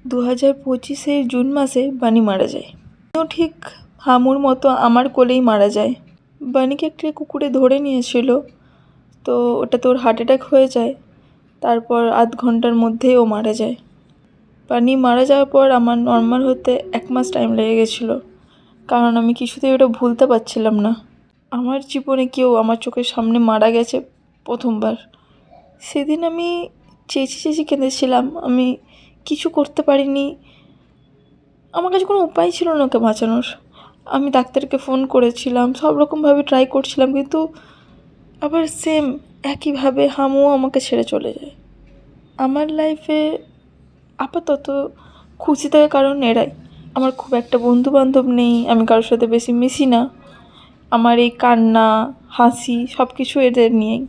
2025 June মাসে বানি মারা যায়। ও ঠিক হামুর মতো আমার কোলেই মারা যায়। বানিকে একটা কুকুরে ধরে নিয়েছিল, তো ওটাতে ওর হার্ট অ্যাটাক হয়ে যায়। তারপর আধ ঘন্টার মধ্যেই ও মারা যায়। বানি মারা যাওয়ার পর আমার নর্মাল হতে 1 মাস টাইম লেগে গেছিলো, কারণ আমি কিছুতেই ওটা ভুলতে পারছিলাম না। আমার জীবনে কেউ আমার চোখের সামনে মারা গেছে প্রথমবার। সেদিন আমি চেঁচি কেঁদেছিলাম। আমি কিছু করতে পারিনি, আমার কাছে কোনো উপায় ছিল না ওকে বাঁচানোর। আমি ডাক্তারকে ফোন করেছিলাম, সব রকমভাবে ট্রাই করছিলাম, কিন্তু আবার সেম একইভাবে হামুও আমাকে ছেড়ে চলে যায়। আমার লাইফে আপাতত খুশি থাকার কারণ এরাই। আমার খুব একটা বন্ধুবান্ধব নেই, আমি কারোর সাথে বেশি মিশি না। আমার এই কান্না হাসি সব কিছু এদের নিয়েই।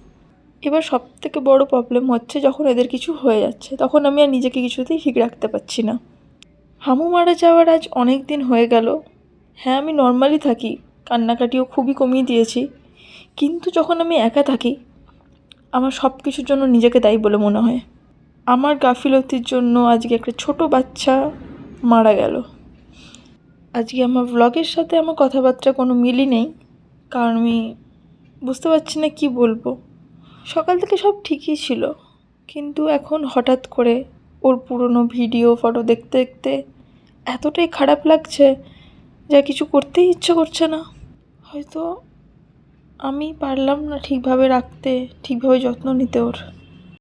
এবার সবথেকে বড় প্রবলেম হচ্ছে যখন এদের কিছু হয়ে যাচ্ছে, তখন আমি আর নিজেকে কিছুতেই ঠিক রাখতে পারছি না। হামু মারা যাওয়ার আজ অনেক দিন হয়ে গেল। হ্যাঁ, আমি নর্মালি থাকি, কান্নাকাটিও খুবই কমিয়ে দিয়েছি, কিন্তু যখন আমি একা থাকি আমার সব কিছুর জন্য নিজেকে দায়ী বলে মনে হয়। আমার গাফিলতির জন্য আজকে একটা ছোট বাচ্চা মারা গেল। আজকে আমার ব্লগের সাথে আমার কথাবার্তা কোনো মিলই নেই, কারণ আমি বুঝতে পারছি না কি বলবো। সকাল থেকে সব ঠিকই ছিল, কিন্তু এখন হঠাৎ করে ওর পুরনো ভিডিও ফটো দেখতে দেখতে এতটাই খারাপ লাগছে যা কিছু করতেই ইচ্ছে করছে না। হয়তো আমি পারলাম না ঠিকভাবে রাখতে, ঠিকভাবে যত্ন নিতে ওর।